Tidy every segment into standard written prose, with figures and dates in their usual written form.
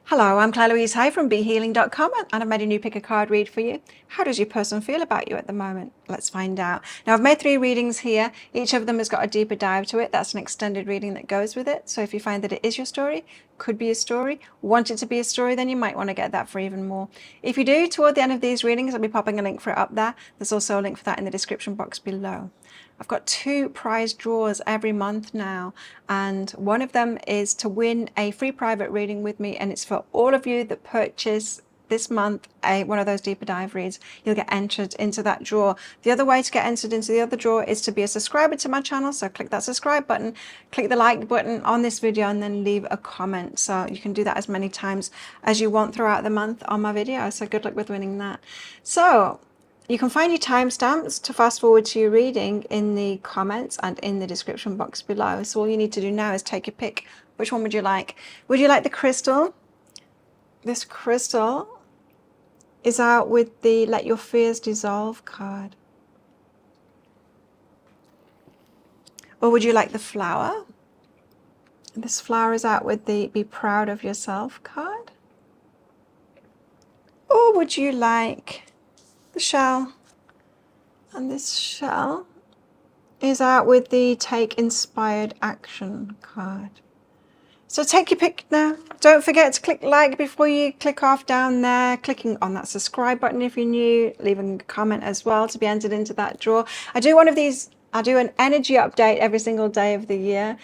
Hello, I'm Claire Louise Hay from BeHealing.com and I've made a new pick a card read for you. How does your person feel about you at the moment? Let's find out. Now I've made 3 readings here. Each of them has got a deeper dive to it. That's an extended reading that goes with it. So if you find that it is your story, could be a story, want it to be a story, then you might want to get that for even more. If you do, toward the end of these readings, I'll be popping a link for it up there. There's also a link for that in the description box below. I've got 2 prize draws every month now, and one of them is to win a free private reading with me, and it's for all of you that purchase this month one of those deeper dive reads. You'll get entered into that draw. The other way to get entered into the other draw is to be a subscriber to my channel. So click that subscribe button, click the like button on this video, and then leave a comment. So you can do that as many times as you want throughout the month on my video. So good luck with winning that. So you can find your timestamps to fast forward to your reading in the comments and in the description box below. So all you need to do now is take your pick. Which one would you like? Would you like the crystal? This crystal is out with the Let Your Fears Dissolve card. Or would you like the flower? This flower is out with the Be Proud of Yourself card. Or would you like the shell? And this shell is out with the Take Inspired Action card. So take your pick now. Don't forget to click like before you click off down there, clicking on that subscribe button if you're new, leaving a comment as well to be entered into that draw. I do an energy update every single day of the year,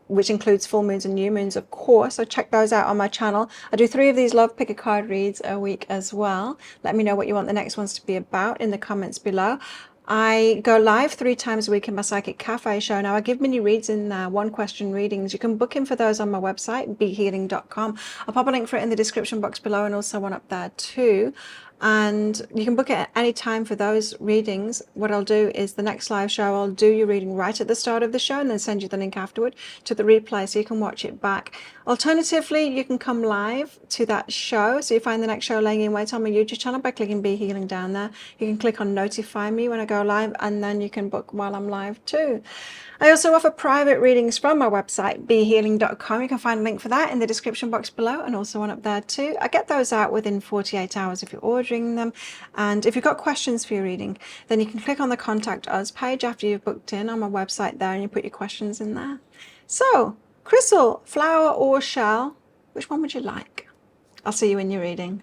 which includes full moons and new moons, of course. So check those out on my channel. I do 3 of these Love Pick a Card reads a week as well. Let me know what you want the next ones to be about in the comments below. I go live 3 times a week in my Psychic Cafe show. Now I give mini reads in there, 1-question readings. You can book in for those on my website, behealing.com. I'll pop a link for it in the description box below and also one up there too. And you can book it at any time for those readings. What I'll do is the next live show, I'll do your reading right at the start of the show and then send you the link afterward to the replay so you can watch it back. Alternatively, you can come live to that show. So you find the next show laying in wait on my YouTube channel by clicking Be Healing down there. You can click on notify me when I go live, and then you can book while I'm live too. I also offer private readings from my website, behealing.com. You can find a link for that in the description box below and also one up there too. I get those out within 48 hours if you're ordering them. And if you've got questions for your reading, then you can click on the Contact Us page after you've booked in on my website there and you put your questions in there. So, crystal, flower or shell, which one would you like? I'll see you in your reading.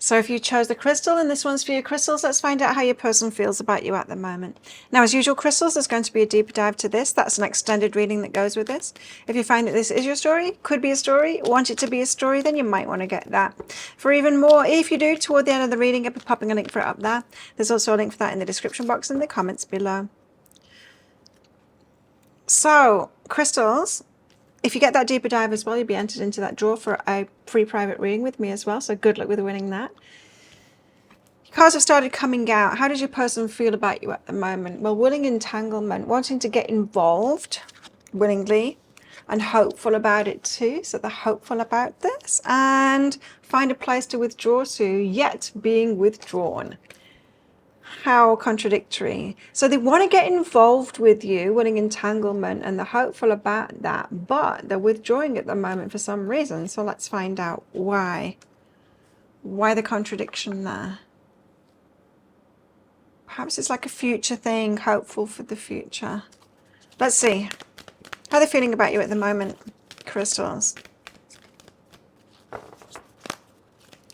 So if you chose the crystal and this one's for your crystals, let's find out how your person feels about you at the moment. Now, as usual, crystals, there's going to be a deeper dive to this. That's an extended reading that goes with this. If you find that this is your story, could be a story, want it to be a story, then you might want to get that. For even more, if you do, toward the end of the reading, I'll be popping a link for it up there. There's also a link for that in the description box and the comments below. So, crystals, if you get that deeper dive as well, you'll be entered into that draw for a free private reading with me as well. So good luck with winning that. Your cards have started coming out. How does your person feel about you at the moment? Well, willing entanglement, wanting to get involved willingly and hopeful about it too. So they're hopeful about this and find a place to withdraw to, yet being withdrawn. How contradictory. So they want to get involved with you, willing entanglement, and they're hopeful about that, but they're withdrawing at the moment for some reason. So let's find out why. Why the contradiction there? Perhaps it's like a future thing, hopeful for the future. Let's see. How are they feeling about you at the moment, crystals?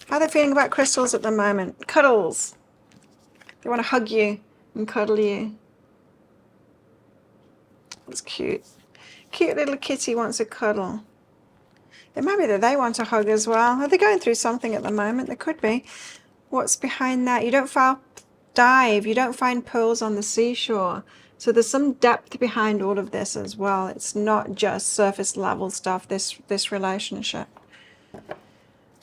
How are they feeling about crystals at the moment? Cuddles. They want to hug you and cuddle you. That's cute. Cute little kitty wants a cuddle. It might be that they want a hug as well. Are they going through something at the moment? There could be. What's behind that? You don't dive. You don't find pearls on the seashore. So there's some depth behind all of this as well. It's not just surface level stuff, this relationship.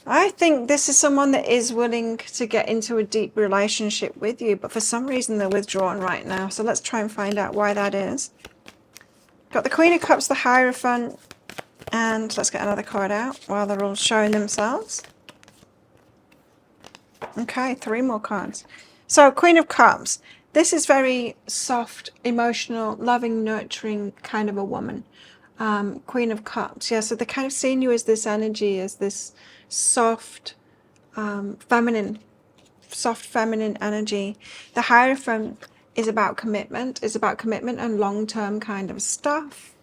I think this is someone that is willing to get into a deep relationship with you, but for some reason they're withdrawn right now. So let's try and find out why that is. Got the Queen of Cups, the Hierophant, and let's get another card out while they're all showing themselves. Okay, 3 more cards. So Queen of Cups. This is very soft, emotional, loving, nurturing kind of a woman. Queen of Cups. Yeah, so they're kind of seeing you as this energy, as this soft, feminine, soft feminine energy. The Hierophant is about commitment, and long-term kind of stuff.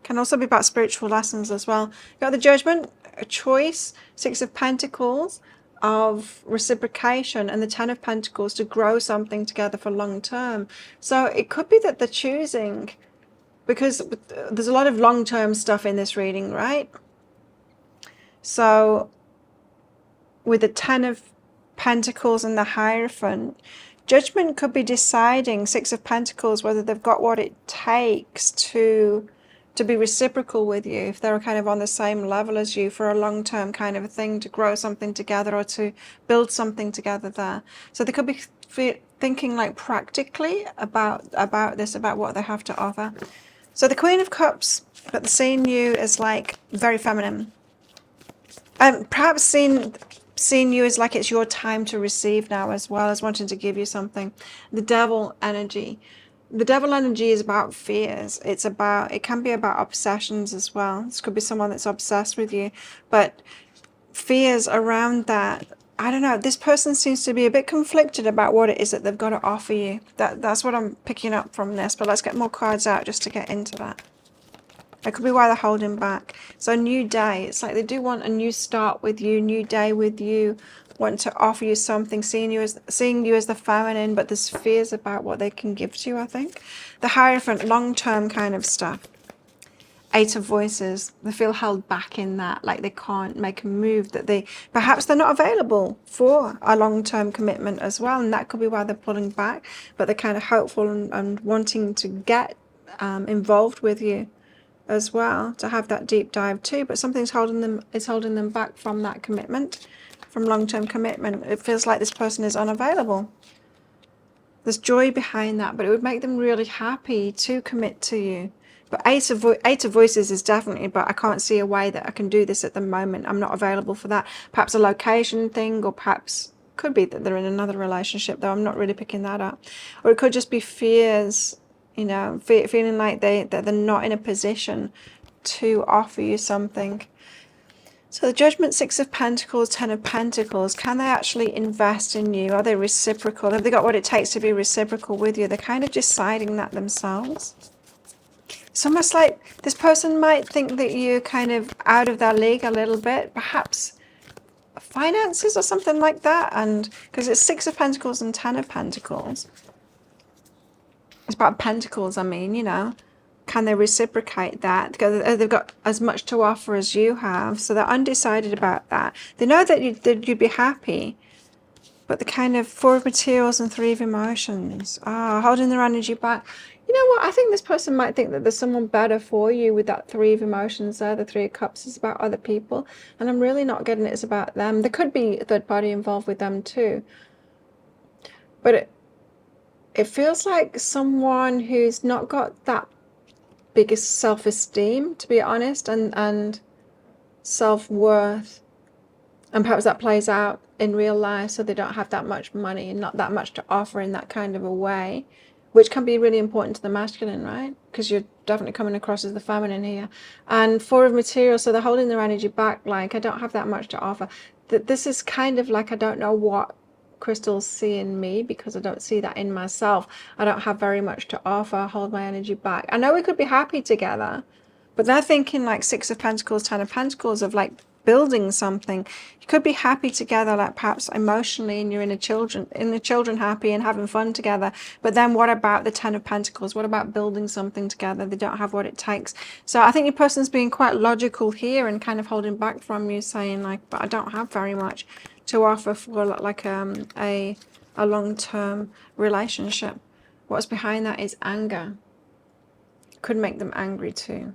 Can also be about spiritual lessons as well. You got the Judgment, a choice, Six of Pentacles, of reciprocation, and the Ten of Pentacles to grow something together for long term. So it could be that they're choosing, because there's a lot of long-term stuff in this reading, right? So with the Ten of Pentacles and the Hierophant, Judgment could be deciding, Six of Pentacles, whether they've got what it takes to be reciprocal with you, if they're kind of on the same level as you for a long-term kind of a thing, to grow something together or to build something together there. So they could be thinking like practically about this, about what they have to offer. So the Queen of Cups, but seeing you as like very feminine. Perhaps seeing you as like it's your time to receive now, as well as wanting to give you something. The Devil energy. The Devil energy is about fears. It can be about obsessions as well. This could be someone that's obsessed with you, but fears around that. I don't know. This person seems to be a bit conflicted about what it is that they've got to offer you. That's what I'm picking up from this, but let's get more cards out just to get into that. That could be why they're holding back. So new day. It's like they do want a new start with you, new day with you, want to offer you something, seeing you as the feminine, but there's fears about what they can give to you, I think. The Hierophant, long-term kind of stuff. Eight of Voices. They feel held back in that, like they can't make a move, that perhaps they're not available for a long-term commitment as well, and that could be why they're pulling back, but they're kind of hopeful and wanting to get involved with you as well, to have that deep dive too, but something's holding them back from that commitment, from long-term commitment. It feels like this person is unavailable. There's joy behind that, but it would make them really happy to commit to you. But Eight of Voices is definitely, but I can't see a way that I can do this at the moment. I'm not available for that. Perhaps a location thing, or perhaps could be that they're in another relationship, though I'm not really picking that up. Or it could just be fears, you know, feeling like that they're not in a position to offer you something. So the Judgment, Six of Pentacles, Ten of Pentacles, can they actually invest in you? Are they reciprocal? Have they got what it takes to be reciprocal with you? They're kind of deciding that themselves. It's almost like this person might think that you're kind of out of their league a little bit, perhaps finances or something like that. And because it's Six of Pentacles and Ten of Pentacles. It's about pentacles, I mean, you know. Can they reciprocate that? Because they've got as much to offer as you have, so they're undecided about that. They know that you'd be happy, but the kind of Four of Materials and Three of Emotions, holding their energy back. You know what? I think this person might think that there's someone better for you with that Three of Emotions there. The Three of Cups is about other people, and I'm really not getting it's about them. There could be a third party involved with them too, but it feels like someone who's not got that biggest self-esteem, to be honest, and self-worth, and perhaps that plays out in real life, so they don't have that much money and not that much to offer in that kind of a way, which can be really important to the masculine, right? Because you're definitely coming across as the feminine here. And Four of Materials, so they're holding their energy back, like I don't have that much to offer. That this is kind of like, I don't know what crystals see in me, because I don't see that in myself. I don't have very much to offer. I hold my energy back. I know we could be happy together, but they're thinking like Six of Pentacles, Ten of Pentacles, of like building something. You could be happy together, like perhaps emotionally, and you're in the children happy and having fun together. But then what about the Ten of Pentacles? What about building something together? They don't have what it takes. So I think your person's being quite logical here and kind of holding back from you, saying like, but I don't have very much to offer for like a long-term relationship. What's behind that is anger. Could make them angry too.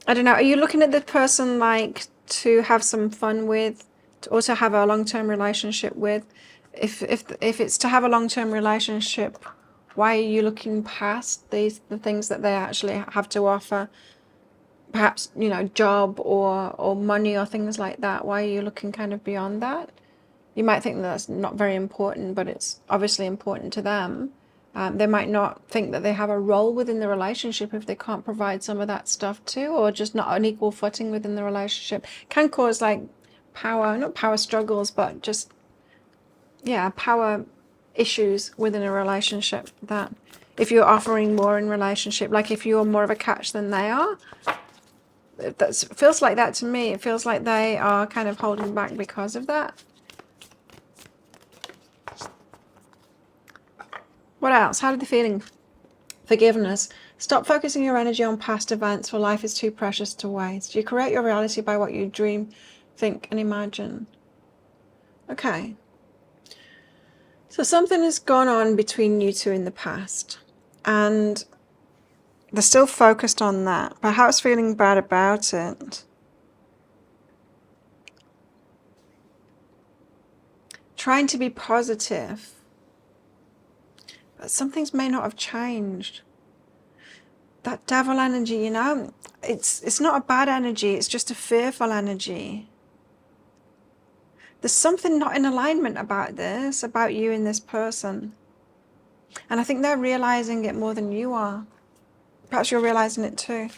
I don't know. Are you looking at the person like to have some fun with, to also have a long-term relationship with? If it's to have a long-term relationship, why are you looking past the things that they actually have to offer? Perhaps, you know, job or money or things like that. Why are you looking kind of beyond that? You might think that's not very important, but it's obviously important to them. They might not think that they have a role within the relationship if they can't provide some of that stuff too, or just not on equal footing within the relationship. Can cause like not power struggles, but just, yeah, power issues within a relationship. That if you're offering more in relationship, like if you're more of a catch than they are, that feels like that to me. It feels like they are kind of holding back because of that. What else? How are they feeling? Forgiveness. Stop focusing your energy on past events, for life is too precious to waste. You create your reality by what you dream, think, and imagine. Okay. So something has gone on between you two in the past, and they're still focused on that, perhaps feeling bad about it. Trying to be positive, but some things may not have changed. That devil energy, you know, it's not a bad energy, it's just a fearful energy. There's something not in alignment about this, about you and this person. And I think they're realizing it more than you are. Perhaps you're realizing it too.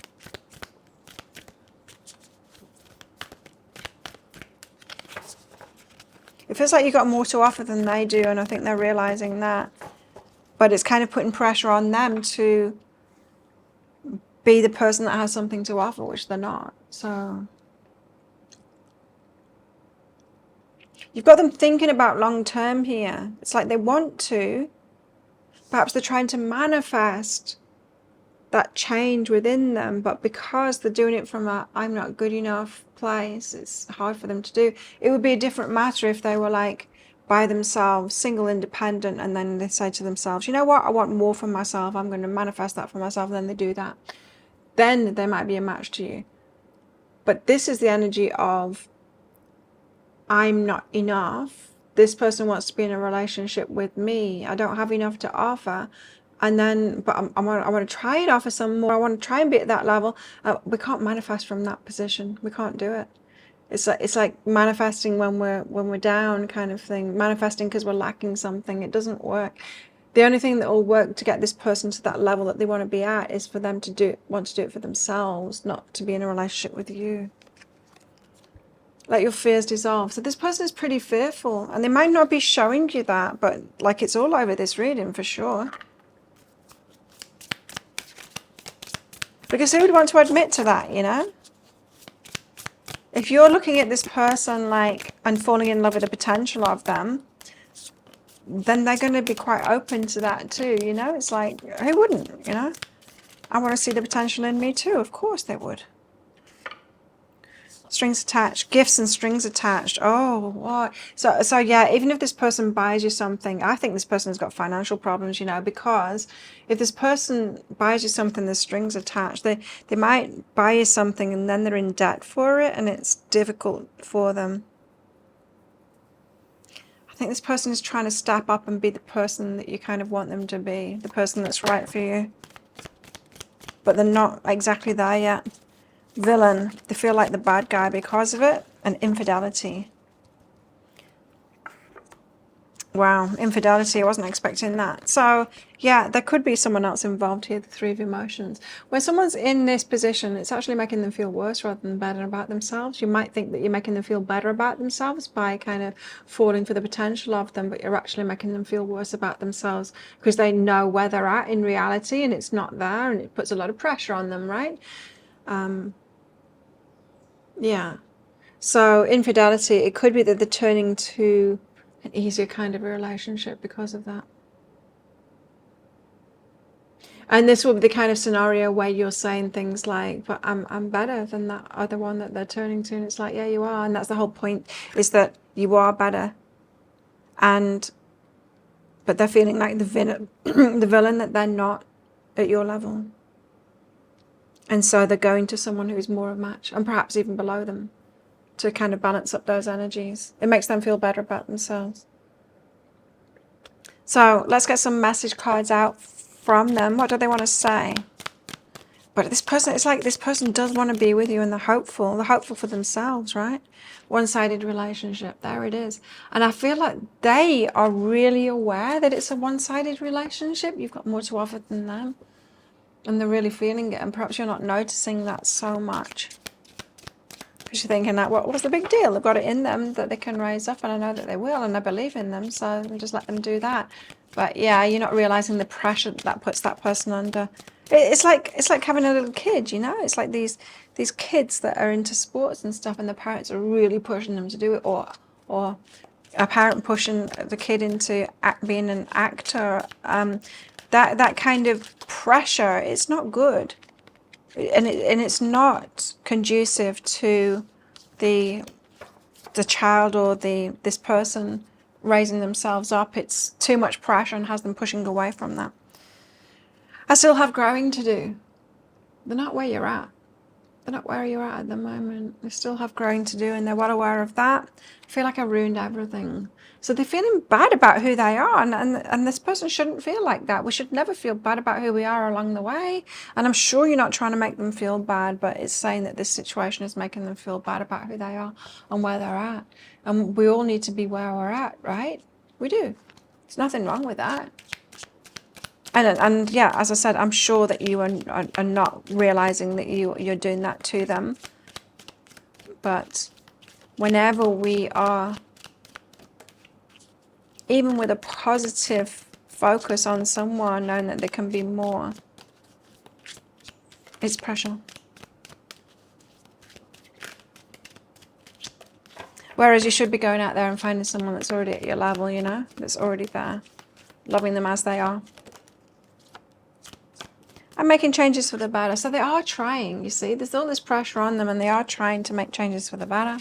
It feels like you've got more to offer than they do, and I think they're realizing that. But it's kind of putting pressure on them to be the person that has something to offer, which they're not. So you've got them thinking about long term here. It's like they want to. Perhaps they're trying to manifest that change within them, but because they're doing it from a I'm not good enough place, it's hard for them to do. It would be a different matter if they were like by themselves, single, independent, and then they say to themselves, you know what, I want more for myself, I'm going to manifest that for myself, and then they do that. Then they might be a match to you. But this is the energy of I'm not enough. This person wants to be in a relationship with me. I don't have enough to offer. And then, but I want to try and offer some more. I want to try and be at that level. We can't manifest from that position. We can't do it. It's like manifesting when we're down, kind of thing. Manifesting because we're lacking something. It doesn't work. The only thing that will work to get this person to that level that they want to be at is for them to want to do it for themselves, not to be in a relationship with you. Let your fears dissolve. So this person is pretty fearful, and they might not be showing you that, but like it's all over this reading for sure. Because who would want to admit to that, you know? If you're looking at this person like and falling in love with the potential of them, then they're going to be quite open to that too, you know? It's like, who wouldn't, you know? I want to see the potential in me too. Of course they would. Strings attached, gifts and strings attached. Oh, what? So yeah, even if this person buys you something, I think this person has got financial problems, you know, because if this person buys you something, there's strings attached. They might buy you something and then they're in debt for it, and it's difficult for them. I think this person is trying to step up and be the person that you kind of want them to be, the person that's right for you. But they're not exactly there yet. Villain, they feel like the bad guy because of it, and infidelity. Wow, infidelity, I wasn't expecting that. So yeah, there could be someone else involved here, the three of emotions. When someone's in this position, it's actually making them feel worse rather than better about themselves. You might think that you're making them feel better about themselves by kind of falling for the potential of them, but you're actually making them feel worse about themselves because they know where they're at in reality and it's not there, and it puts a lot of pressure on them, right? Yeah. So infidelity, it could be that they're turning to an easier kind of a relationship because of that. And this will be the kind of scenario where you're saying things like, but I'm better than that other one that they're turning to. And it's like, yeah, you are. And that's the whole point, is that you are better. But they're feeling like the villain, that they're not at your level. And so they're going to someone who's more a match, and perhaps even below them, to kind of balance up those energies. It makes them feel better about themselves. So let's get some message cards out from them. What do they want to say? But this person, it's like this person does want to be with you, and they're hopeful. They're hopeful for themselves, right? One-sided relationship. There it is. And I feel like they are really aware that it's a one-sided relationship. You've got more to offer than them. And they're really feeling it. And perhaps you're not noticing that so much. Because you're thinking that, what was the big deal? They've got it in them that they can raise up. And I know that they will. And I believe in them. So just let them do that. But yeah, you're not realizing the pressure that puts that person under. It's like having a little kid, you know. It's like these kids that are into sports and stuff, and the parents are really pushing them to do it, or a parent pushing the kid into being an actor. That kind of pressure, it's not good, and it's not conducive to the child or this person raising themselves up. It's too much pressure and has them pushing away from that. I still have growing to do. They're not where you're at. They're not where you're at the moment. They still have growing to do, and they're well aware of that. I feel like I ruined everything. So they're feeling bad about who they are, and this person shouldn't feel like that. We should never feel bad about who we are along the way. And I'm sure you're not trying to make them feel bad, but it's saying that this situation is making them feel bad about who they are and where they're at. And we all need to be where we're at, right? We do. There's nothing wrong with that. And yeah, as I said, I'm sure that you are not realizing that you're doing that to them. But whenever we are, even with a positive focus on someone, knowing that there can be more, it's pressure. Whereas you should be going out there and finding someone that's already at your level, you know, that's already there, loving them as they are. And making changes for the better. So they are trying, you see. There's all this pressure on them, and they are trying to make changes for the better.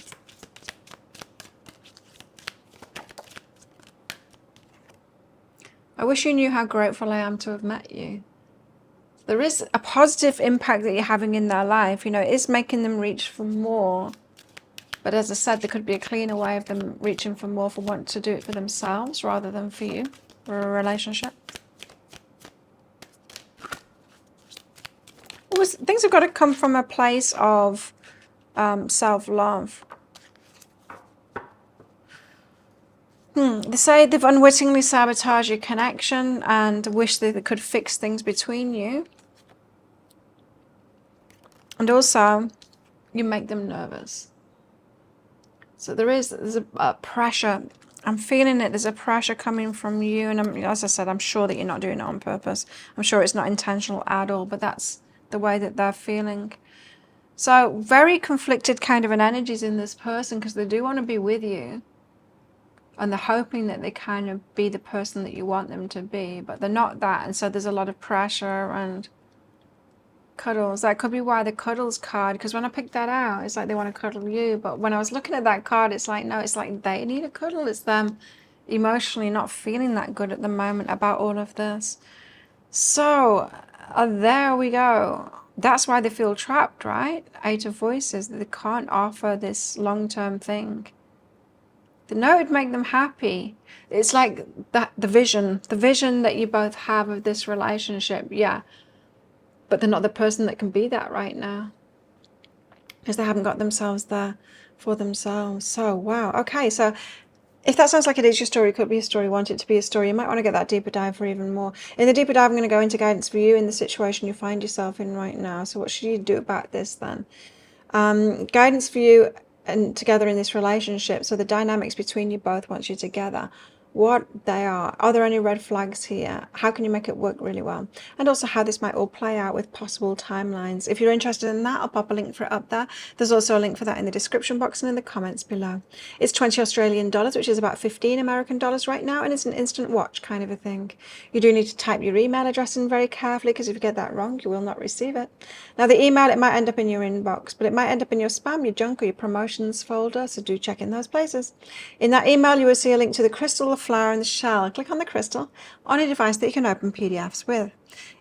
I wish you knew how grateful I am to have met you. There is a positive impact that you're having in their life. You know, it is making them reach for more. But as I said, there could be a cleaner way of them reaching for more, for wanting to do it for themselves rather than for you, for a relationship. Things have got to come from a place of self-love. They say they've unwittingly sabotaged your connection and wish that they could fix things between you. And also, you make them nervous. So there's a pressure. I'm feeling it. There's a pressure coming from you. And as I said, I'm sure that you're not doing it on purpose. I'm sure it's not intentional at all, but that's the way that they're feeling. So very conflicted kind of an energies in this person, because they do want to be with you. And they're hoping that they kind of be the person that you want them to be, but they're not that. And so there's a lot of pressure and cuddles. That could be why the cuddles card, because when I picked that out, it's like they want to cuddle you. But when I was looking at that card, it's like, no, it's like they need a cuddle. It's them emotionally not feeling that good at the moment about all of this. So there we go. That's why they feel trapped, right? 8 of Voices. They can't offer this long-term thing. They know it'd make them happy. It's like that, the vision that you both have of this relationship, yeah. But they're not the person that can be that right now, because they haven't got themselves there for themselves. So, wow. Okay, so if that sounds like it is your story, it could be a story, want it to be a story, you might want to get that deeper dive for even more. In the deeper dive, I'm going to go into guidance for you in the situation you find yourself in right now. So what should you do about this then? Guidance for you and together in this relationship. So the dynamics between you both once you're together, what they are there any red flags here? How can you make it work really well? And also how this might all play out with possible timelines. If you're interested in that, I'll pop a link for it up there. There's also a link for that in the description box and in the comments below. It's 20 Australian dollars, which is about 15 American dollars right now, and it's an instant watch kind of a thing. You do need to type your email address in very carefully, because if you get that wrong, you will not receive it. Now the email, it might end up in your inbox, but it might end up in your spam, your junk, or your promotions folder, so do check in those places. In that email, you will see a link to the crystal, the flower, and the shell. Click on the crystal on a device that you can open PDFs with.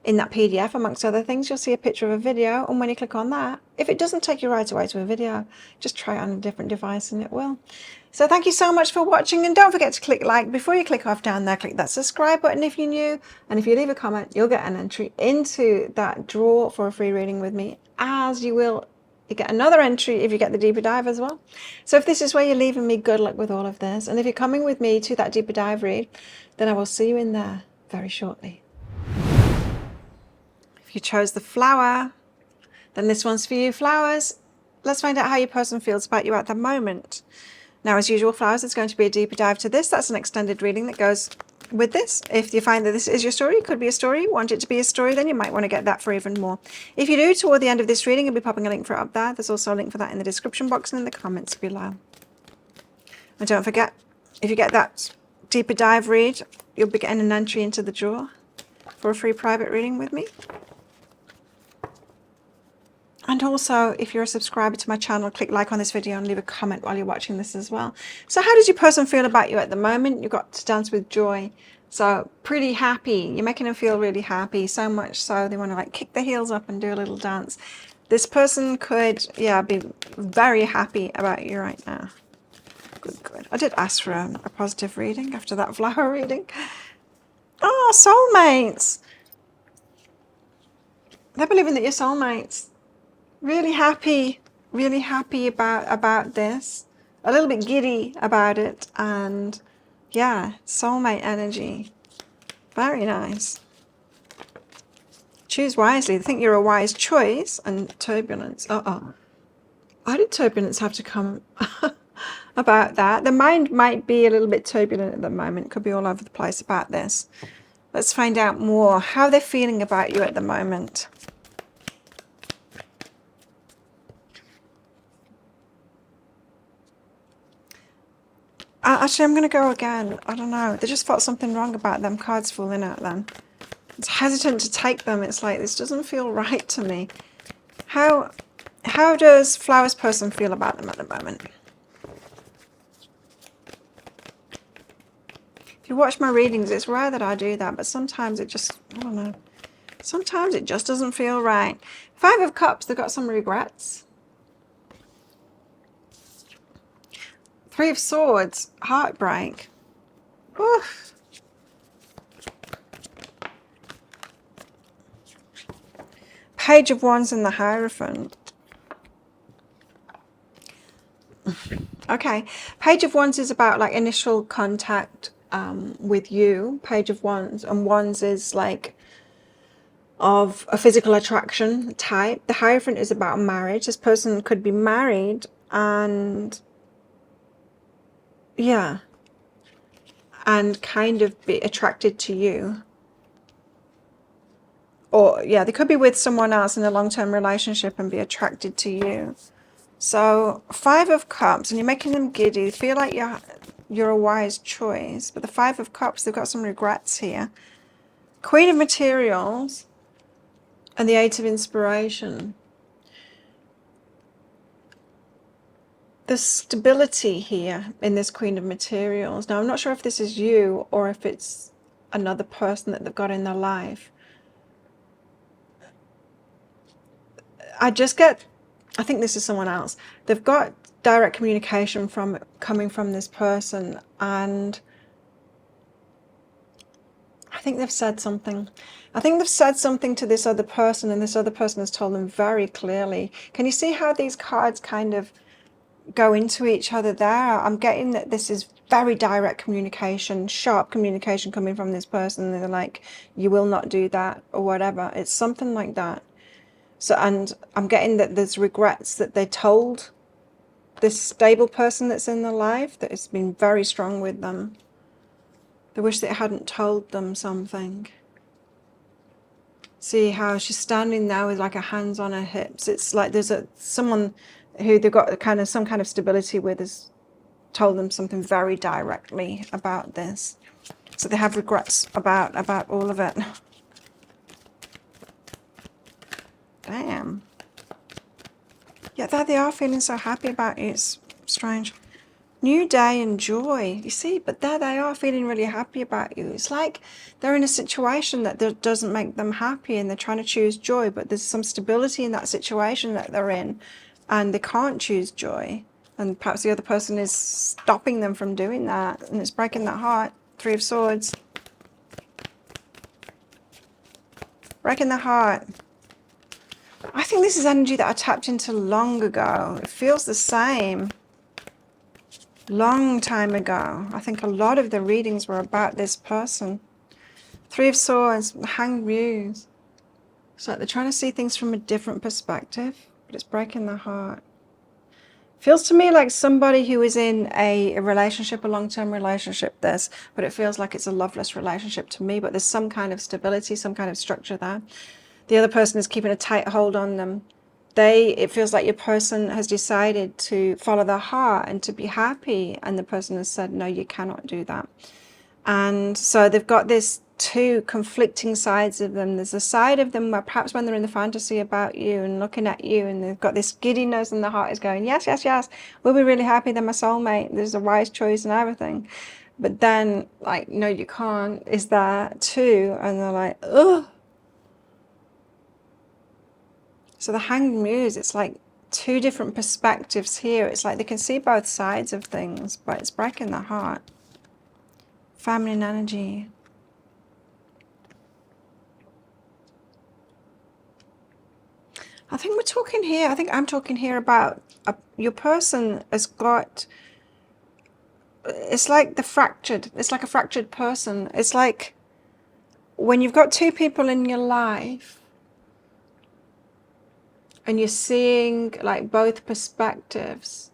In that PDF, amongst other things, you'll see a picture of a video, and when you click on that, if it doesn't take you right away to a video, just try it on a different device and it will. So thank you so much for watching, and don't forget to click like. Before you click off down there, click that subscribe button if you're new, and if you leave a comment, you'll get an entry into that draw for a free reading with me, as you get another entry if you get the deeper dive as well. So if this is where you're leaving me, good luck with all of this, and if you're coming with me to that deeper dive read, then I will see you in there very shortly. If you chose the flower, then this one's for you, flowers. Let's find out how your person feels about you at the moment. Now, as usual, flowers, there's going to be a deeper dive to this. That's an extended reading that goes with this. If you find that this is your story, it could be a story, want it to be a story, then you might want to get that for even more. If you do, toward the end of this reading, I'll be popping a link for it up there. There's also a link for that in the description box and in the comments below. And don't forget, if you get that deeper dive read, you'll be getting an entry into the draw for a free private reading with me. And also, if you're a subscriber to my channel, click like on this video and leave a comment while you're watching this as well. So how does your person feel about you at the moment? You've got to dance with joy. So pretty happy. You're making them feel really happy, so much so they want to like kick their heels up and do a little dance. This person could, yeah, be very happy about you right now. Good, good. I did ask for a positive reading after that flower reading. Oh, soulmates. They're believing that you're soulmates. Really happy about this. A little bit giddy about it, and yeah, soulmate energy. Very nice. Choose wisely. They think you're a wise choice. And turbulence. Why did turbulence have to come about that? The mind might be a little bit turbulent at the moment. Could be all over the place about this. Let's find out more. How they're feeling about you at the moment. Actually, I'm going to go again. I don't know. They just felt something wrong about them cards falling out then. It's hesitant to take them. It's like, this doesn't feel right to me. How does Flowers person feel about them at the moment? If you watch my readings, it's rare that I do that, but sometimes it just, I don't know. Sometimes it just doesn't feel right. Five of Cups, they've got some regrets. Three of Swords, heartbreak. Oof. Page of Wands and the Hierophant. Okay, Page of Wands is about like initial contact with you. Page of Wands, and Wands is like of a physical attraction type. The Hierophant is about marriage. This person could be married and yeah, and kind of be attracted to you. Or yeah, they could be with someone else in a long-term relationship and be attracted to you. So Five of Cups, and you're making them giddy. They feel like you're a wise choice. But the Five of Cups, they've got some regrets here. Queen of Materials and the Eight of Inspiration. The stability here in this Queen of Materials. Now, I'm not sure if this is you or if it's another person that they've got in their life. I think this is someone else. They've got direct communication coming from this person, and I think they've said something. I think they've said something to this other person, and this other person has told them very clearly. Can you see how these cards kind of go into each other there? I'm getting that this is very direct communication, sharp communication coming from this person. They're like, you will not do that, or whatever. It's something like that. So, and I'm getting that there's regrets that they told this stable person that's in their life, that has been very strong with them. They wish they hadn't told them something. See how she's standing there with like her hands on her hips. It's like there's someone who they've got some kind of stability with has told them something very directly about this. So they have regrets about all of it. Damn. Yeah, there they are feeling so happy about it. It's strange. New day and joy. You see, but there they are feeling really happy about you. It's like they're in a situation that doesn't make them happy and they're trying to choose joy, but there's some stability in that situation that they're in and they can't choose joy. And perhaps the other person is stopping them from doing that, and it's breaking that heart. Three of Swords. Breaking the heart. I think this is energy that I tapped into long ago. It feels the same. Long time ago. I think a lot of the readings were about this person. Three of Swords, Hanged Muse. It's like they're trying to see things from a different perspective, but it's breaking the heart. Feels to me like somebody who is in a relationship, a long-term relationship, but it feels like it's a loveless relationship to me, but there's some kind of stability, some kind of structure there. The other person is keeping a tight hold on them. It feels like your person has decided to follow their heart and to be happy, and the person has said, no, you cannot do that. And so they've got this two conflicting sides of them. There's a side of them where perhaps when they're in the fantasy about you and looking at you, and they've got this giddiness, and the heart is going, yes, yes, yes, we'll be really happy, they're my soulmate, there's a wise choice and everything. But then, like, no, you can't, is there too? And they're like, ugh. So the Hanged Muse, it's like two different perspectives here. It's like they can see both sides of things, but it's breaking the heart. Feminine energy. I think we're talking here, I think I'm talking here about your person has got, it's like it's like a fractured person. It's like when you've got two people in your life and you're seeing like both perspectives,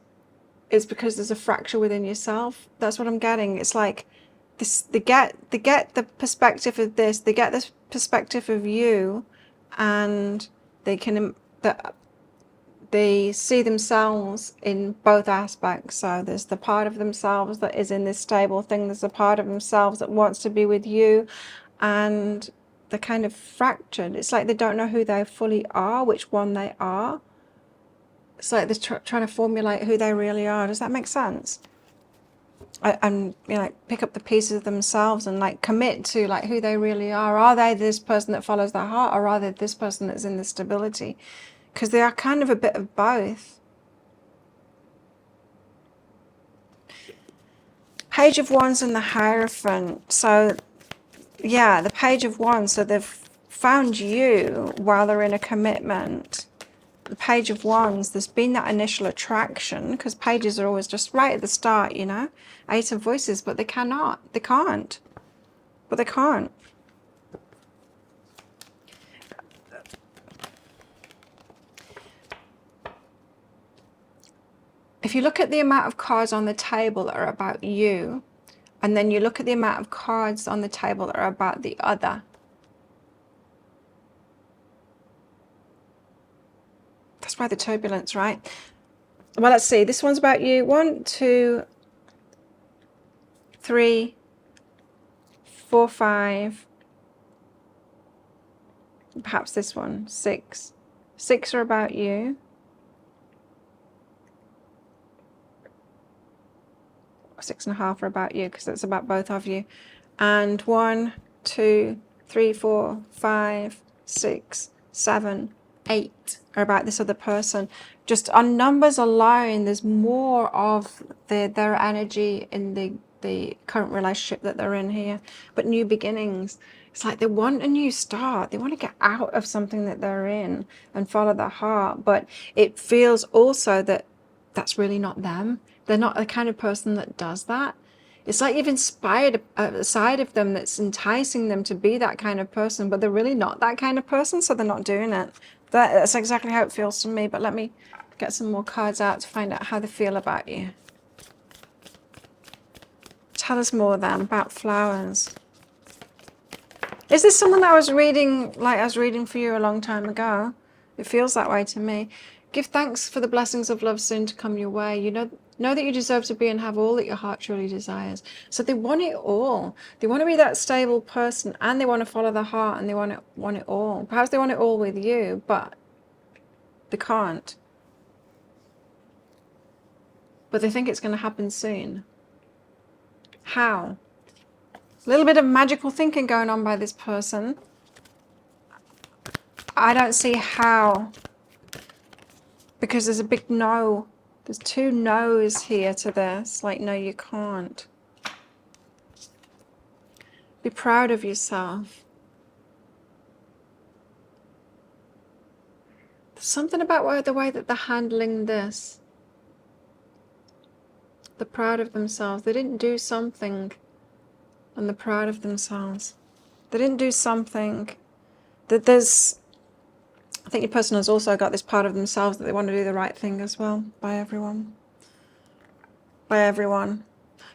it's because there's a fracture within yourself. That's what I'm getting. It's like this, they get the perspective of this, they get this perspective of you, and they see themselves in both aspects. So there's the part of themselves that is in this stable thing, there's a part of themselves that wants to be with you, and they're kind of fractured. It's like they don't know who they fully are, which one they are. It's like they're trying to formulate who they really are. Does that make sense? And you know, like pick up the pieces of themselves and like commit to like who they really are. Are they this person that follows their heart, or are they this person that's in the stability? Because they are kind of a bit of both. Page of Wands and the Hierophant. So yeah, the Page of Wands. So they've found you while they're in a commitment. The Page of Wands, there's been that initial attraction, because pages are always just right at the start, you know. Eight of Voices, but they can't. But they can't. If you look at the amount of cards on the table that are about you, and then you look at the amount of cards on the table that are about the other, that's why the turbulence, right? Well, let's see. This one's about you. 1, 2, 3, 4, 5. Perhaps this one, 6. 6 are about you. 6.5 are about you, because it's about both of you. And 1, 2, 3, 4, 5, 6, 7, 8 are about this other person. Just on numbers alone, there's more of their energy in the current relationship that they're in here. But new beginnings. It's like they want a new start. They want to get out of something that they're in and follow their heart. But it feels also that that's really not them. They're not the kind of person that does that. It's like you've inspired a side of them that's enticing them to be that kind of person, but they're really not that kind of person, so they're not doing it. That's exactly how it feels to me, but let me get some more cards out to find out how they feel about you. Tell us more then about flowers. Is this someone that I was reading, like I was reading for you a long time ago? It feels that way to me. Give thanks for the blessings of love soon to come your way. You know that you deserve to be and have all that your heart truly desires. So they want it all. They want to be that stable person, and they want to follow their heart, and they want it all. Perhaps they want it all with you, but they can't. But they think it's going to happen soon. How? A little bit of magical thinking going on by this person. I don't see how. Because there's a big no. There's 2 no's here to this. Like, no, you can't. Be proud of yourself. There's something about the way that they're handling this. They're proud of themselves. They didn't do something and they're proud of themselves. They didn't do something that there's... I think your person has also got this part of themselves that they want to do the right thing as well by everyone. By everyone.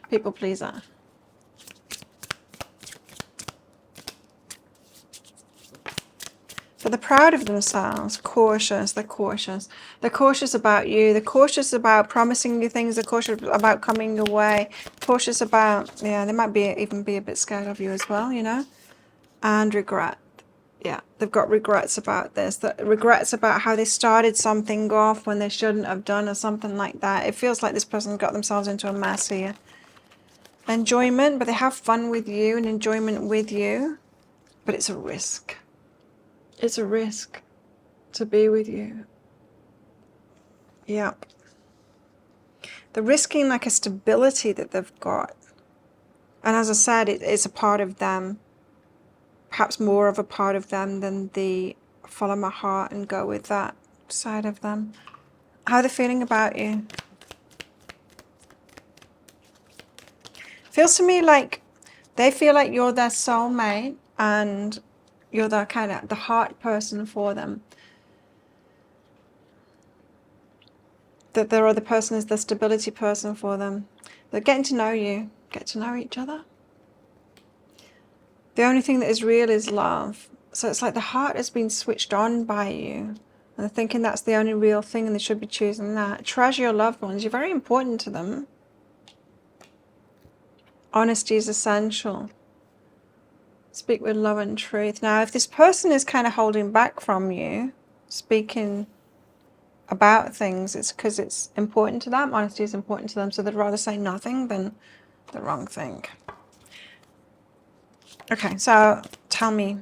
People pleaser. But they're proud of themselves, cautious, they're cautious. They're cautious about you, they're cautious about promising you things, they're cautious about coming your way, cautious about, yeah, they might even be a bit scared of you as well, you know. And regret. Yeah, they've got regrets about this, regrets about how they started something off when they shouldn't have done or something like that. It feels like this person's got themselves into a mess here. Enjoyment, but they have fun with you and enjoyment with you, but it's a risk. It's a risk to be with you. Yep. They're risking like a stability that they've got. And as I said, it's a part of them. Perhaps more of a part of them than the follow my heart and go with that side of them. How are they feeling about you? Feels to me like they feel like you're their soulmate and you're the kind of the heart person for them. That their other person is the stability person for them. They're getting to know you, get to know each other. The only thing that is real is love. So it's like the heart has been switched on by you. And they're thinking that's the only real thing and they should be choosing that. Treasure your loved ones. You're very important to them. Honesty is essential. Speak with love and truth. Now, if this person is kind of holding back from you, speaking about things, it's because it's important to them. Honesty is important to them, so they'd rather say nothing than the wrong thing. Okay, so tell me,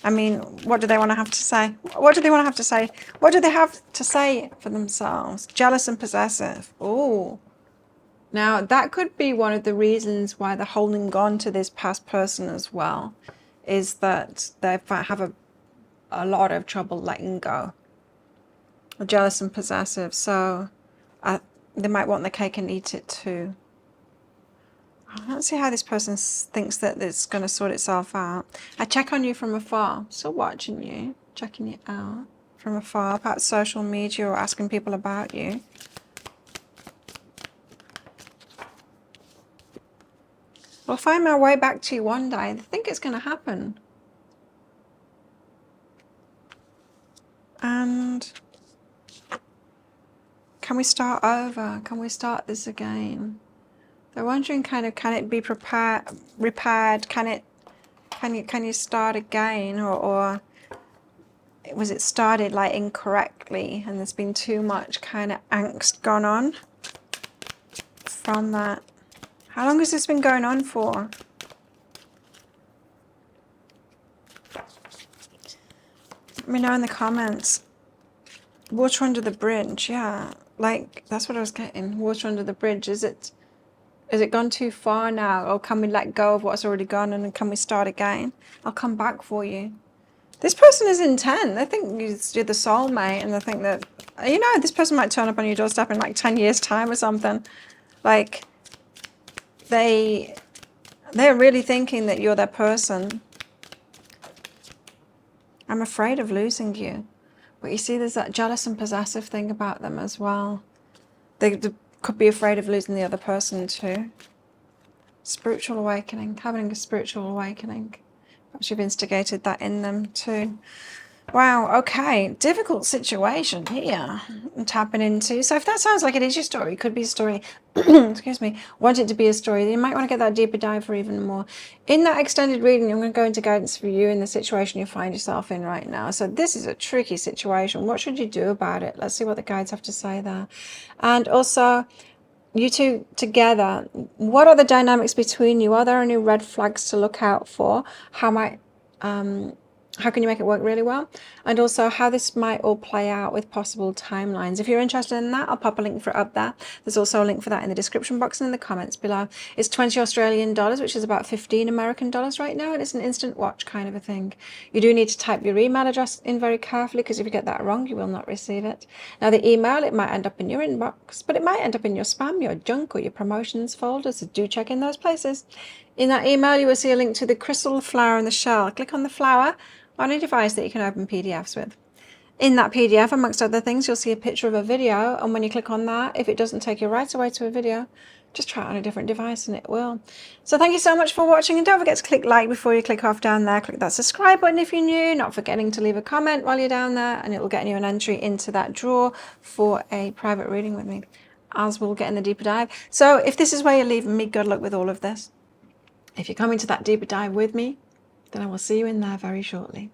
I mean, what do they want to have to say? What do they want to have to say? What do they have to say for themselves? Jealous and possessive. Oh, now that could be one of the reasons why they're holding on to this past person as well, is that they have a lot of trouble letting go. Jealous and possessive, so they might want the cake and eat it too. I don't see how this person thinks that it's going to sort itself out. I check on you from afar, still watching you, checking you out from afar, perhaps social media or asking people about you. I'll find my way back to you one day. I think it's going to happen. And can we start over? Can we start this again? They're wondering kind of, can it be repaired? Can you start again? Or was it started like incorrectly and there's been too much kind of angst gone on from that? How long has this been going on for? Let me know in the comments. Water under the bridge, yeah. Like, that's what I was getting. Water under the bridge. Is it gone too far now? Or can we let go of what's already gone and can we start again? I'll come back for you. This person is intent. They think you're the soulmate and they think that, you know, this person might turn up on your doorstep in like 10 years' time or something. Like, they're really thinking that you're their person. I'm afraid of losing you. But you see, there's that jealous and possessive thing about them as well. They could be afraid of losing the other person too. Spiritual awakening, having a spiritual awakening. Perhaps you've instigated that in them too. Wow, okay, difficult situation here I'm tapping into. So if that sounds like it is your story, it could be a story, excuse me, want it to be a story, you might want to get that deeper dive for even more. In that extended reading, I'm going to go into guidance for you in the situation you find yourself in right now. So this is a tricky situation. What should you do about it? Let's see what the guides have to say there. And also, you two together, what are the dynamics between you? Are there any red flags to look out for? How might how can you make it work really well, and also how this might all play out with possible timelines. If you're interested in that, I'll pop a link for it up there. There's also a link for that in the description box and in the comments below. It's 20 Australian dollars, which is about 15 American dollars right now, and it's an instant watch kind of a thing. You do need to type your email address in very carefully, because if you get that wrong, you will not receive it. Now the email, it might end up in your inbox, but it might end up in your spam, your junk, or your promotions folder, so do check in those places. In that email, you will see a link to the crystal, flower, and the shell. Click on the flower on a device that you can open PDFs with. In that PDF, amongst other things, you'll see a picture of a video, and when you click on that, if it doesn't take you right away to a video, just try it on a different device and it will. So thank you so much for watching, and don't forget to click like before you click off down there. Click that subscribe button if you're new, not forgetting to leave a comment while you're down there, and it will get you an entry into that draw for a private reading with me, as we'll get in the deeper dive. So if this is where you're leaving me, good luck with all of this. If you're coming to that deeper dive with me, then I will see you in there very shortly.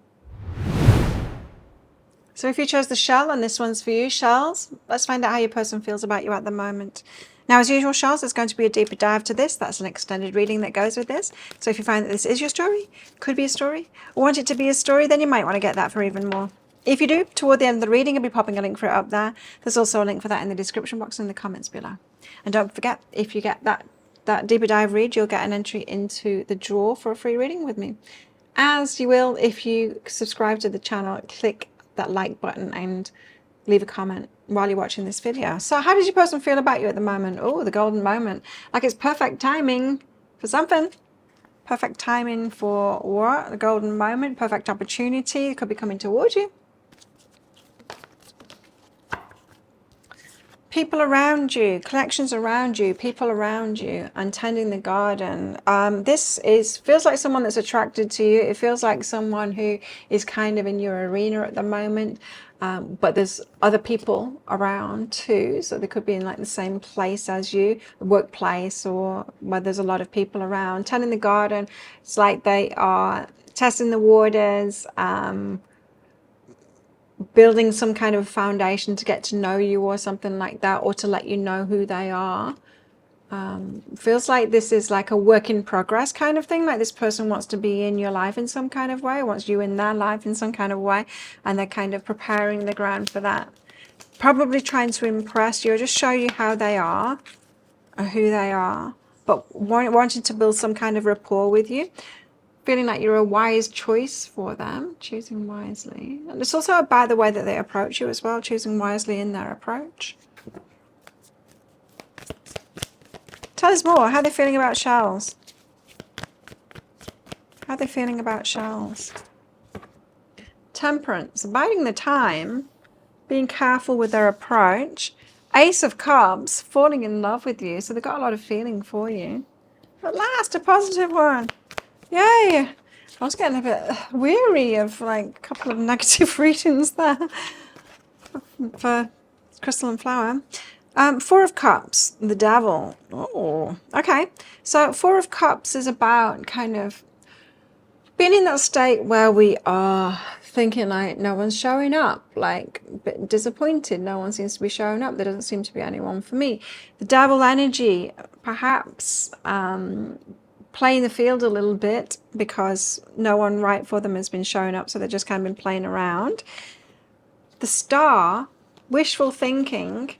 So if you chose the shell, and this one's for you, shells, let's find out how your person feels about you at the moment. Now, as usual, shells, there's going to be a deeper dive to this. That's an extended reading that goes with this. So if you find that this is your story, could be a story, or want it to be a story, then you might want to get that for even more. If you do, toward the end of the reading, I'll be popping a link for it up there. There's also a link for that in the description box and in the comments below. And don't forget, if you get that deeper dive read, you'll get an entry into the draw for a free reading with me. As you will if you subscribe to the channel, click that like button and leave a comment while you're watching this video. So how does your person feel about you at the moment? Oh, the golden moment. Like it's perfect timing for something. Perfect timing for what? The golden moment, perfect opportunity. It could be coming towards you. People around you, connections around you, people around you, and tending the garden. This feels like someone that's attracted to you. It feels like someone who is kind of in your arena at the moment. But there's other people around too. So they could be in like the same place as you, the workplace, or where there's a lot of people around. Tending the garden, it's like they are testing the waters, building some kind of foundation to get to know you or something like that, or to let you know who they are. Feels like this is like a work in progress kind of thing, like this person wants to be in your life in some kind of way, wants you in their life in some kind of way, and they're kind of preparing the ground for that. Probably trying to impress you or just show you how they are or who they are, but wanting to build some kind of rapport with you. Feeling like you're a wise choice for them, choosing wisely. And it's also about the way that they approach you as well, choosing wisely in their approach. Tell us more. How are they feeling about shells? How are they feeling about shells? Temperance, biding the time, being careful with their approach. Ace of Cups, falling in love with you. So they've got a lot of feeling for you. At last, a positive one. Yay! I was getting a bit weary of like a couple of negative readings there for crystal and flower. Four of Cups, the devil. Oh, okay. So Four of Cups is about kind of being in that state where we are thinking like no one's showing up, like a bit disappointed. No one seems to be showing up. There doesn't seem to be anyone for me. The devil energy, perhaps playing the field a little bit because no one right for them has been showing up. So they've just kind of been playing around. The Star, wishful thinking.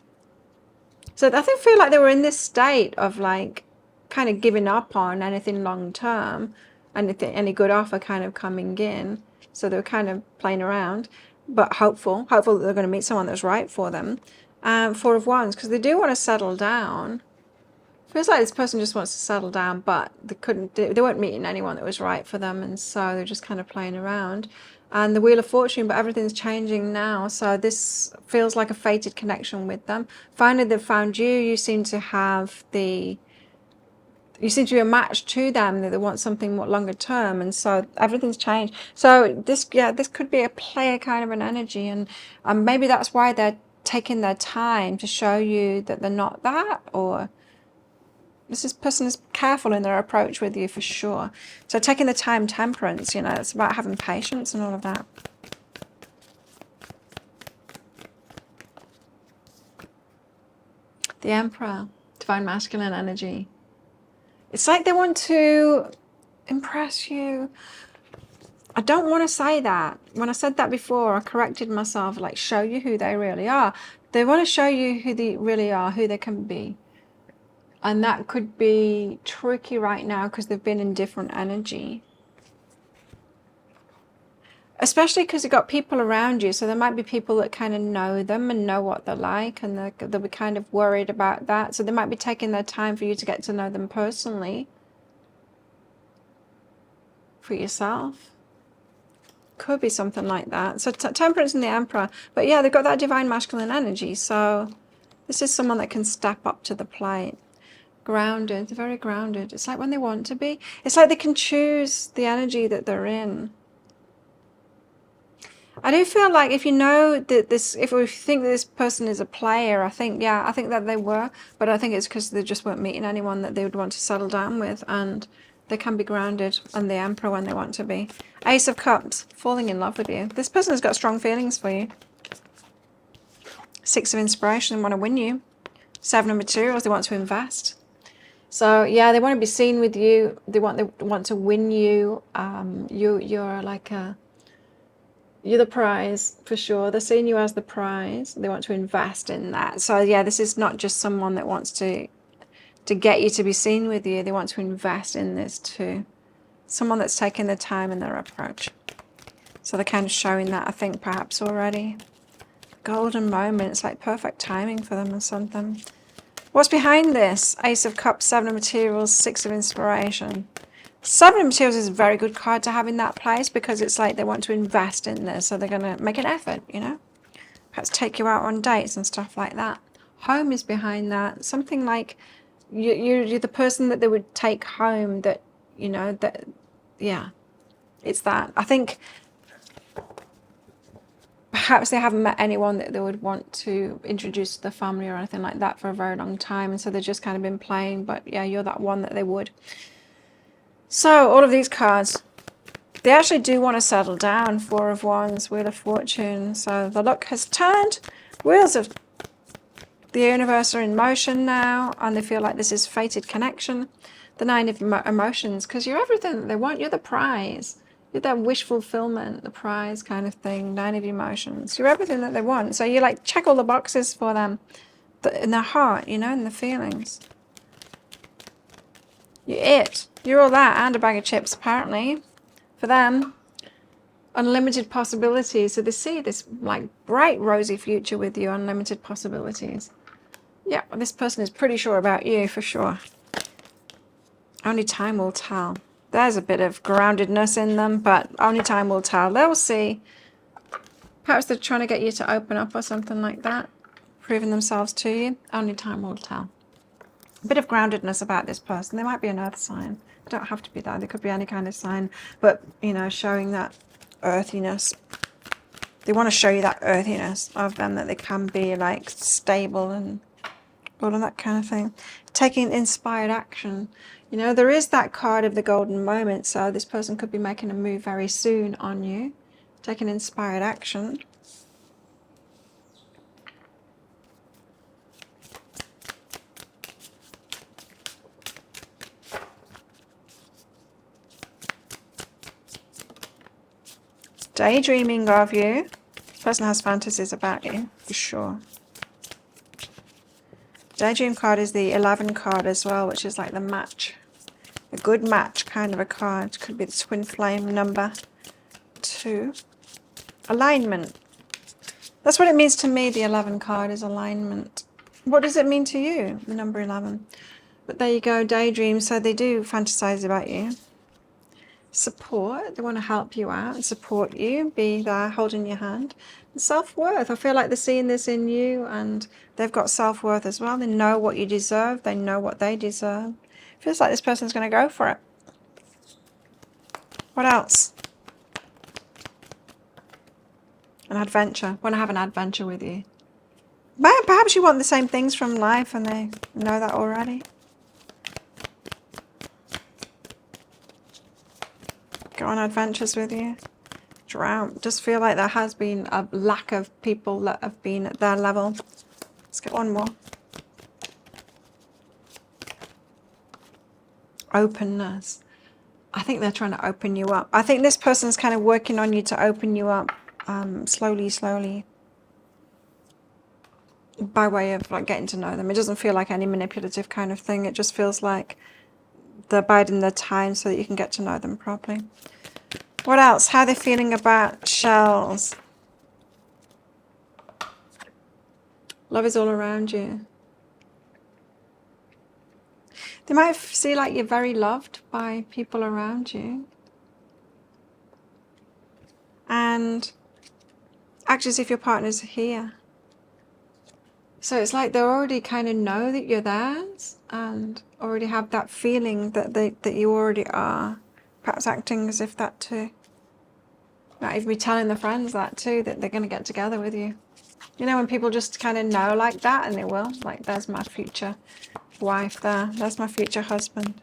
So I think feel like they were in this state of like kind of giving up on anything long term, any good offer kind of coming in. So they were kind of playing around, but hopeful that they're going to meet someone that's right for them. Four of Wands, because they do want to settle down. Feels like this person just wants to settle down, but they weren't meeting anyone that was right for them, and so they're just kind of playing around. And the Wheel of Fortune, but everything's changing now, so this feels like a fated connection with them. Finally, they've found you. You seem to be a match to them, that they want something more longer term, and so everything's changed. So this could be a player kind of an energy, and maybe that's why they're taking their time to show you that they're not that, or this person is careful in their approach with you for sure. So taking the time, temperance, it's about having patience and all of that. The Emperor, divine masculine energy. It's like they want to impress you. I don't want to say that. When I said that before, I corrected myself, like show you who they really are. They want to show you who they really are, who they can be. And that could be tricky right now because they've been in different energy. Especially because you've got people around you. So there might be people that kind of know them and know what they're like. And they'll be kind of worried about that. So they might be taking their time for you to get to know them personally. For yourself. Could be something like that. So Temperance and the Emperor. But yeah, they've got that divine masculine energy. So this is someone that can step up to the plate. Grounded. They're very grounded. It's like when they want to be. It's like they can choose the energy that they're in. I do feel like if you know that if we think that this person is a player, I think that they were. But I think it's because they just weren't meeting anyone that they would want to settle down with. And they can be grounded, and the Emperor when they want to be. Ace of Cups, falling in love with you. This person has got strong feelings for you. Six of Inspiration, they want to win you. Seven of Materials, they want to invest. So yeah, they want to be seen with you. They want to win you. You're like you're the prize for sure. They're seeing you as the prize. They want to invest in that. So yeah, this is not just someone that wants to get you to be seen with you. They want to invest in this too. Someone that's taking their time in their approach. So they're kind of showing that, I think, perhaps already. Golden moment. It's like perfect timing for them or something. What's behind this? Ace of Cups, Seven of Materials, Six of Inspiration. Seven of Materials is a very good card to have in that place because it's like they want to invest in this. So they're going to make an effort, you know. Perhaps take you out on dates and stuff like that. Home is behind that. Something like you're the person that they would take home that, you know, that, yeah, it's that. I think perhaps they haven't met anyone that they would want to introduce to the family or anything like that for a very long time. And so they've just kind of been playing. But yeah, you're that one that they would. So all of these cards, they actually do want to settle down. Four of Wands, Wheel of Fortune. So the luck has turned. Wheels of the universe are in motion now. And they feel like this is fated connection. The Nine of Emotions. Because you're everything that they want. You're the prize. You're that wish fulfillment, the prize kind of thing. Nine of Emotions. You're everything that they want. So you like check all the boxes for them in their heart, you know, in the feelings. You're it. You're all that and a bag of chips, apparently. For them, unlimited possibilities. So they see this like bright, rosy future with you, unlimited possibilities. Yeah, this person is pretty sure about you, for sure. Only time will tell. There's a bit of groundedness in them, but only time will tell. They'll see. Perhaps they're trying to get you to open up or something like that. Proving themselves to you. Only time will tell. A bit of groundedness about this person. They might be an earth sign. They don't have to be that. They could be any kind of sign. But, you know, showing that earthiness. They want to show you that earthiness of them, that they can be, like, stable and all of that kind of thing. Taking inspired action. You know, there is that card of the golden moment. So this person could be making a move very soon on you. Taking inspired action. Daydreaming of you. This person has fantasies about you, for sure. Daydream card is the 11 card as well, which is like the match. A good match kind of a card. Could be the twin flame number 2. Alignment. That's what it means to me, the 11 card is alignment. What does it mean to you, the number 11? But there you go, daydream. So they do fantasize about you. Support. They want to help you out and support you. Be there holding your hand. Self-worth. I feel like they're seeing this in you and they've got self-worth as well. They know what you deserve. They know what they deserve. Feels like this person's going to go for it. What else? An adventure. Want to have an adventure with you. Perhaps you want the same things from life and they know that already. Go on adventures with you. Drown. Just feel like there has been a lack of people that have been at their level. Let's get one more. Openness. I think they're trying to open you up. I think this person's kind of working on you to open you up slowly. By way of like getting to know them. It doesn't feel like any manipulative kind of thing. It just feels like they're biding their time so that you can get to know them properly. What else? How are they feeling about shells? Love is all around you. They might see like you're very loved by people around you. And act as if your partner's here. So it's like they already kind of know that you're theirs and already have that feeling that you already are. Perhaps acting as if that too. Might even be telling their friends that too, that they're going to get together with you. You know, when people just kind of know like that, and they will. Like, there's my future wife there. There's my future husband.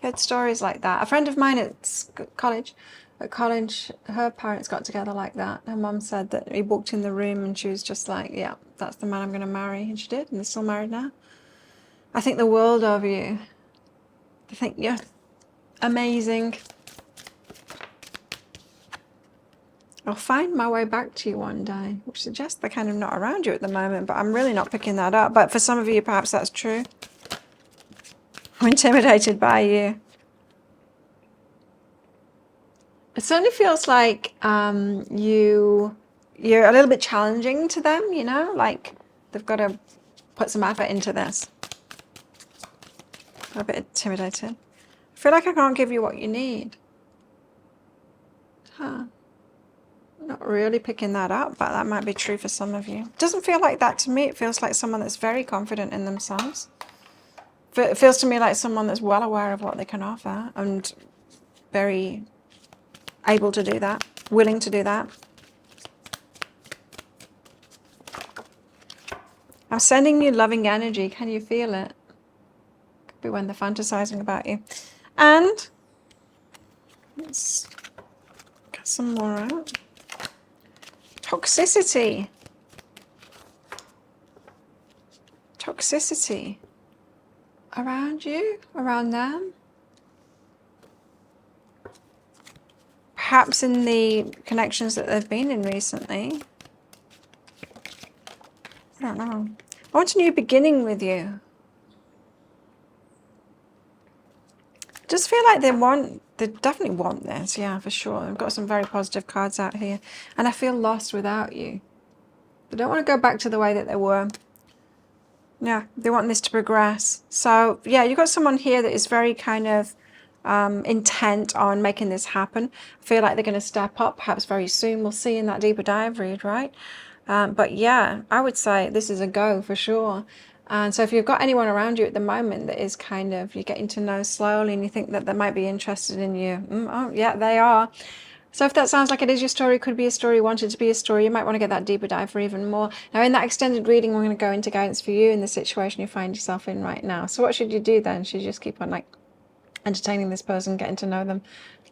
Good stories like that. A friend of mine at college, her parents got together like that. Her mum said that he walked in the room and she was just like, yeah, that's the man I'm going to marry. And she did, and they're still married now. I think the world of you. I think you're amazing. I'll find my way back to you one day, which suggests they're kind of not around you at the moment, but I'm really not picking that up. But for some of you, perhaps that's true. I'm intimidated by you. It certainly feels like you're a little bit challenging to them, you know, like they've got to put some effort into this. I'm a bit intimidated. I feel like I can't give you what you need. Huh. Not really picking that up, but that might be true for some of you. It doesn't feel like that to me. It feels like someone that's very confident in themselves. It feels to me like someone that's well aware of what they can offer and very able to do that, willing to do that. I'm sending you loving energy. Can you feel it? Could be when they're fantasizing about you. And let's get some more out. Toxicity. Toxicity. Around you, around them. Perhaps in the connections that they've been in recently. I don't know. I want a new beginning with you. Just feel like they definitely want this, yeah, for sure. I've got some very positive cards out here. And I feel lost without you. They don't want to go back to the way that they were. Yeah, they want this to progress. So, yeah, you've got someone here that is very kind of intent on making this happen. I feel like they're going to step up perhaps very soon. We'll see in that deeper dive read, right? But yeah, I would say this is a go for sure. And so if you've got anyone around you at the moment that is kind of, you're getting to know slowly and you think that they might be interested in you. Oh, yeah, they are. So if that sounds like it is your story, could be a story, wanted to be a story, you might want to get that deeper dive for even more. Now in that extended reading, we're going to go into guidance for you in the situation you find yourself in right now. So what should you do then? Should you just keep on like entertaining this person, getting to know them,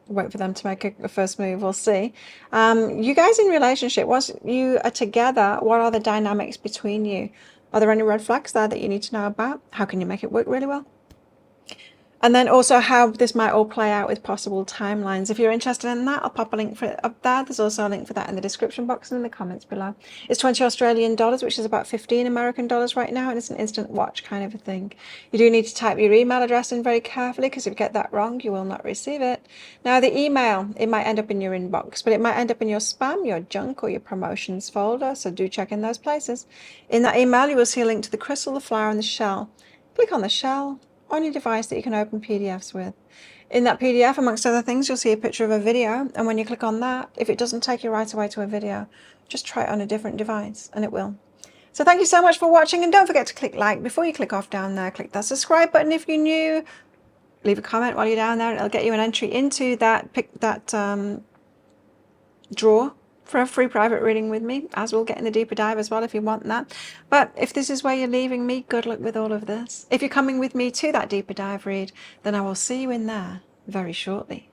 wait for them to make a first move? We'll see. You guys in relationship, once you are together, what are the dynamics between you? Are there any red flags there that you need to know about? How can you make it work really well? And then also how this might all play out with possible timelines. If you're interested in that, I'll pop a link for it up there. There's also a link for that in the description box and in the comments below. It's 20 Australian dollars, which is about 15 American dollars right now, and it's an instant watch kind of a thing. You do need to type your email address in very carefully, because if you get that wrong, you will not receive it. Now, the email, it might end up in your inbox, but it might end up in your spam, your junk, or your promotions folder, so do check in those places. In that email, you will see a link to the crystal, the flower, and the shell. Click on the shell on your device that you can open PDFs with. In that PDF, amongst other things, you'll see a picture of a video, and when you click on that, if it doesn't take you right away to a video, just try it on a different device and it will. So thank you so much for watching, and don't forget to click like before you click off down there. Click that subscribe button if you're new. Leave a comment while you're down there, and it'll get you an entry into that draw for a free private reading with me, as we'll get in the deeper dive as well if you want that. But if this is where you're leaving me, good luck with all of this. If you're coming with me to that deeper dive read, then I will see you in there very shortly.